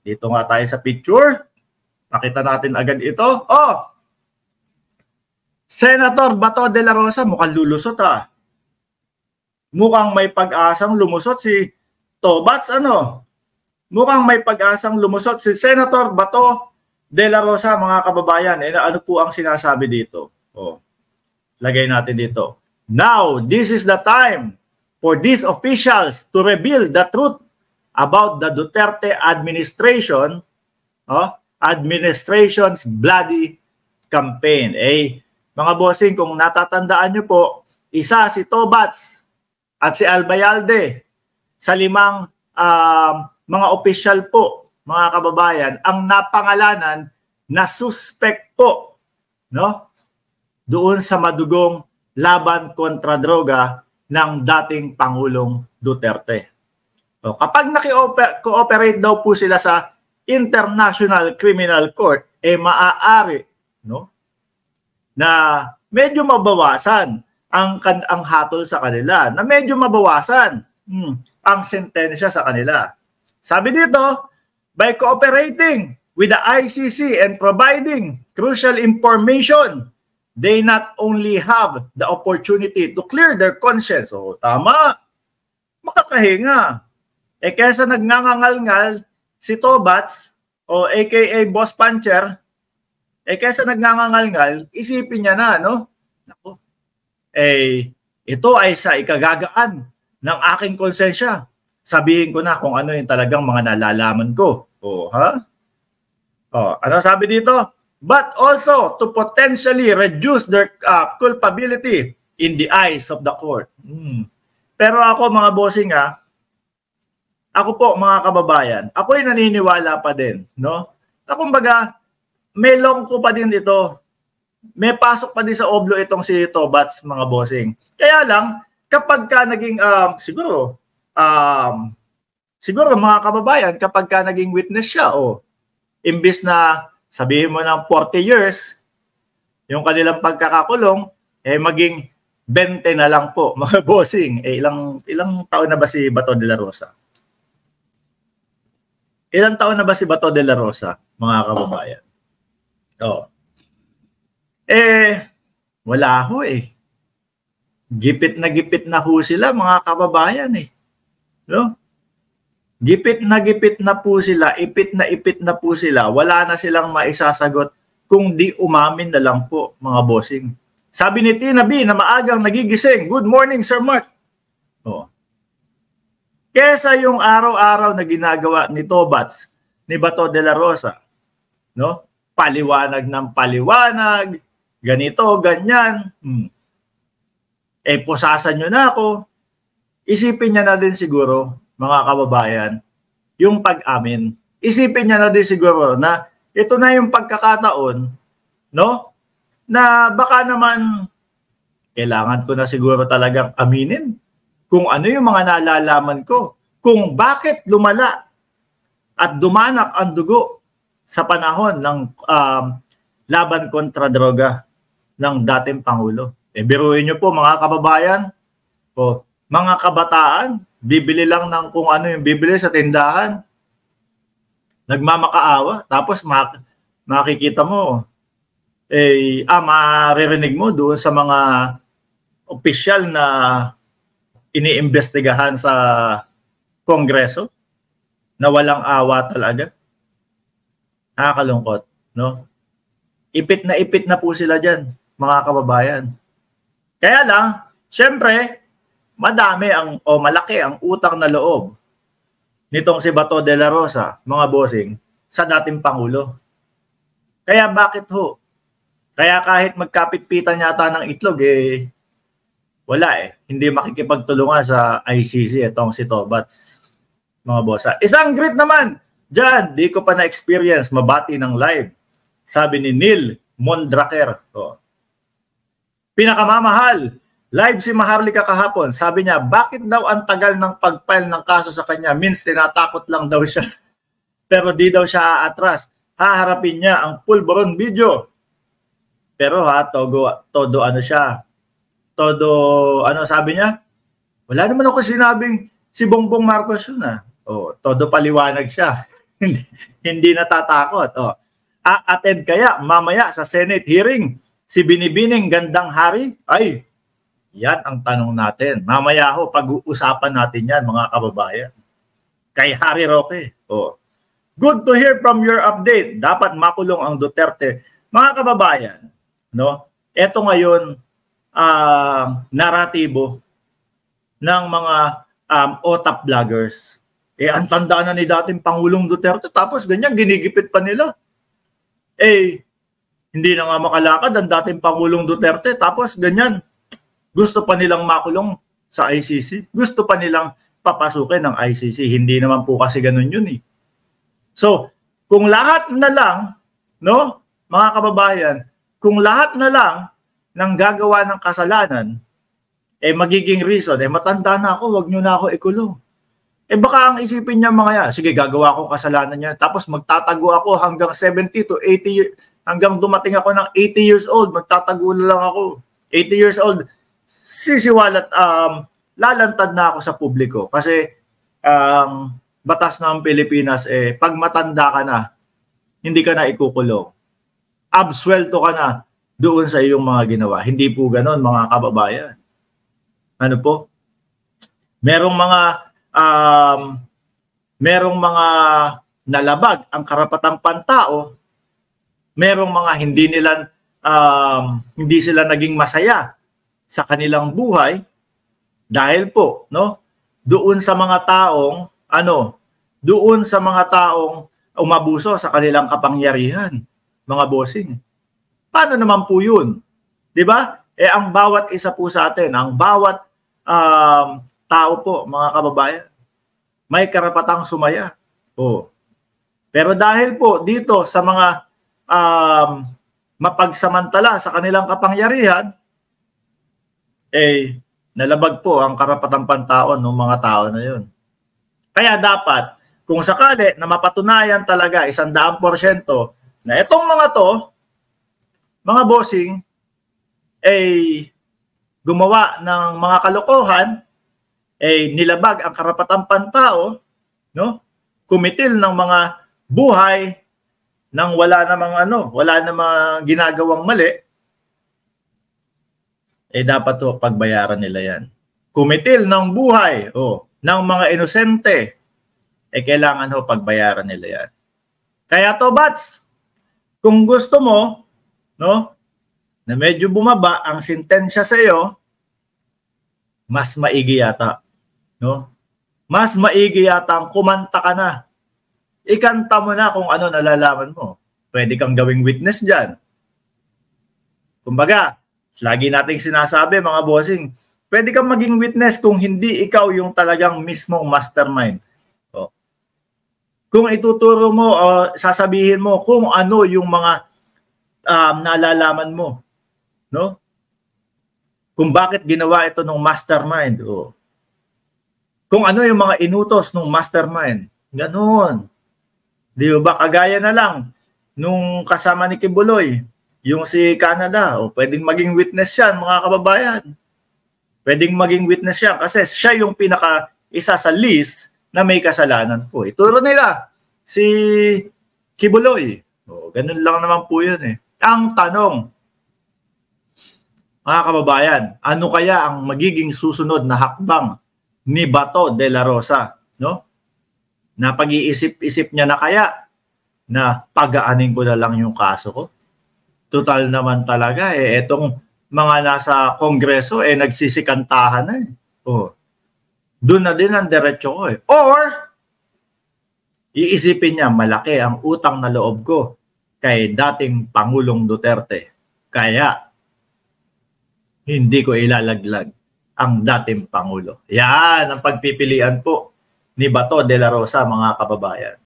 Dito nga tayo sa picture. Pakita natin agad ito. Oh! Senator Bato de la Rosa, mukhang lulusot ah. Mukhang may pag-asang lumusot si Tobats, ano? Mukhang may pag-asang lumusot si Senator Bato de la Rosa, mga kababayan. Ano po ang sinasabi dito? Oh. Lagay natin dito. Now, this is the time for these officials to reveal the truth about the Duterte administration, administration's bloody campaign. Mga bossing, kung natatandaan nyo po, isa si Tobats at si Albayalde sa 5 mga opisyal po, mga kababayan, ang napangalanan na suspect po, no? Doon sa madugong laban kontra droga ng dating Pangulong Duterte. So, kapag naki-cooperate daw po sila sa International Criminal Court, maaari, no, na medyo mabawasan ang hatol sa kanila, na medyo mabawasan ang sentensya sa kanila. Sabi dito, by cooperating with the ICC and providing crucial information, they not only have the opportunity to clear their conscience. O, tama, makakahinga. Kesa nagngangangal-ngal si Tobats o aka Boss Puncher, kesa nagngangangal-ngal, isipin niya na, no? Naku, ito ay sa ikagagaan ng aking konsensya. Sabihin ko na kung ano yung talagang mga nalalaman ko. Ano sabi dito? But also to potentially reduce their culpability in the eyes of the court. Pero ako, mga bossing, ako po, mga kababayan, ako'y naniniwala pa din, no? Kumbaga, may long ko pa din ito. May pasok pa din sa oblo itong si Tobats, mga bossing. Kaya lang, kapag ka naging, siguro mga kababayan, kapag ka naging witness siya, imbis na sabihin mo ng 40 years, yung kanilang pagkakakulong, maging 20 na lang po, mga bossing. Ilang taon na ba si Bato de la Rosa? Ilang taon na ba si Bato de la Rosa, mga kababayan? Wala ho Gipit na ho sila, mga kababayan No? Gipit na po sila, ipit na po sila. Wala na silang maisasagot kung di umamin na lang po, mga bossing. Sabi ni Tina B na maagang nagigising, good morning, Sir Mark. Kesa yung araw-araw na ginagawa ni Tobats, ni Bato de la Rosa, no? Paliwanag ng paliwanag, ganito, ganyan. Pusasan nyo na ako. Isipin niya na din siguro, mga kababayan, yung pag-amin. Isipin niya na din siguro na ito na yung pagkakataon, no? Na baka naman kailangan ko na siguro talagang aminin kung ano yung mga nalalaman ko, kung bakit lumala at dumanak ang dugo sa panahon ng laban kontra droga ng dating Pangulo. Biruin nyo po, mga kababayan, mga kabataan, bibili lang ng kung ano yung bibili sa tindahan. Nagmamakaawa. Tapos makikita mo, maririnig mo doon sa mga opisyal na iniimbestigahan sa Kongreso na walang awa talaga. Nakakalungkot, no? Ipit na po sila dyan, mga kababayan. Kaya lang, syempre, malaki ang utang na loob nitong si Bato de la Rosa, mga bossing, sa dating Pangulo. Kaya bakit ho? Kaya kahit magkapit-pitan yata ng itlog, wala hindi makikipagtulungan sa ICC itong si Tobats, mga bossa. Isang great naman dyan, di ko pa na-experience mabati ng live. Sabi ni Neil Mondraker. Pinakamamahal, live si Maharlika kahapon. Sabi niya, bakit daw ang tagal ng pag-file ng kaso sa kanya? Means tinatakot lang daw siya. Pero di daw siya aatras. Haharapin niya ang pulburon video. Pero todo ano siya. Todo, sabi niya? Wala naman ako sinabing si Bongbong Marcos yun todo paliwanag siya. hindi natatakot. Oh. A-attend kaya mamaya sa Senate hearing si Binibining Gandang Hari? Ay, yan ang tanong natin. Mamaya ho, pag-uusapan natin yan, mga kababayan. Kay Harry Roque. Oh. Good to hear from your update. Dapat makulong ang Duterte. Mga kababayan, no? Ito ngayon, naratibo ng mga OTAP vloggers. Ang tanda na ni dating Pangulong Duterte, tapos ganyan, ginigipit pa nila. Hindi na nga makalakad ang dating Pangulong Duterte, tapos ganyan, gusto pa nilang makulong sa ICC. Gusto pa nilang papasukin ng ICC. Hindi naman po kasi ganun yun eh. So, kung lahat na lang, no, mga kababayan, kung lahat na lang ng gagawa ng kasalanan, magiging reason, matanda na ako, wag nyo na ako ikulong. Baka ang isipin niya mga yan, sige, gagawa akong kasalanan niya, tapos magtatago ako hanggang 70 to 80 years, hanggang dumating ako ng 80 years old, magtatago na lang ako. 80 years old, sisiwalat, lalantad na ako sa publiko. Kasi, batas ng Pilipinas, pag matanda ka na, hindi ka na ikukulong. Absuelto ka na doon sa iyong mga ginawa. Hindi po ganon, mga kababayan. Ano po? Merong mga nalabag ang karapatang pantao, merong mga hindi sila naging masaya sa kanilang buhay dahil po, no, doon sa mga taong umabuso sa kanilang kapangyarihan, mga bossing. Paano naman po 'yun? 'Di ba? Ang bawat isa po sa atin, ang bawat tao po, mga kababayan, may karapatang sumaya. Pero dahil po dito sa mga mapagsamantala sa kanilang kapangyarihan, nalabag po ang karapatang pantao ng mga tao na yun. Kaya dapat, kung sakali na mapatunayan talaga 100% na itong mga to, mga bossing, gumawa ng mga kalokohan, nilabag ang karapatang pantao, no? Kumitil ng mga buhay nang wala namang ginagawang mali, dapat to pagbayaran nila yan. Kumitil ng buhay ng mga inosente, kailangan ho pagbayaran nila yan. Kaya to, Bats, kung gusto mo, no, na medyo bumaba ang sentensya sa iyo, mas maigi yata, no? Mas maigi yata ang kumanta ka na. Ikanta mo na kung ano nalalaman mo. Pwede kang gawing witness diyan. Kumbaga, lagi nating sinasabi, mga bossing, pwede kang maging witness kung hindi ikaw yung talagang mismong mastermind. Kung ituturo mo o sasabihin mo kung ano yung mga nalalaman mo, no? Kung bakit ginawa ito ng mastermind, kung ano yung mga inutos ng mastermind, ganoon. Di ba? Kagaya na lang nung kasama ni Kibuloy, yung si Canada, pwedeng maging witness yan, mga kababayan. Pwedeng maging witness yan kasi siya yung isa sa list na may kasalanan po. Ituro nila si Kibuloy. Ganun lang naman po yun eh. Ang tanong, mga kababayan, ano kaya ang magiging susunod na hakbang ni Bato de la Rosa? No? Na pag-iisip-isip niya na kaya na pagaanin ko na lang yung kaso ko? Total naman talaga etong mga nasa kongreso nagsisikantahan na doon na din ang diretso ko Or iisipin niya malaki ang utang na loob ko kay dating Pangulong Duterte. Kaya hindi ko ilalaglag ang dating Pangulo. Yan ang pagpipilian po ni Bato de la Rosa, mga kababayan.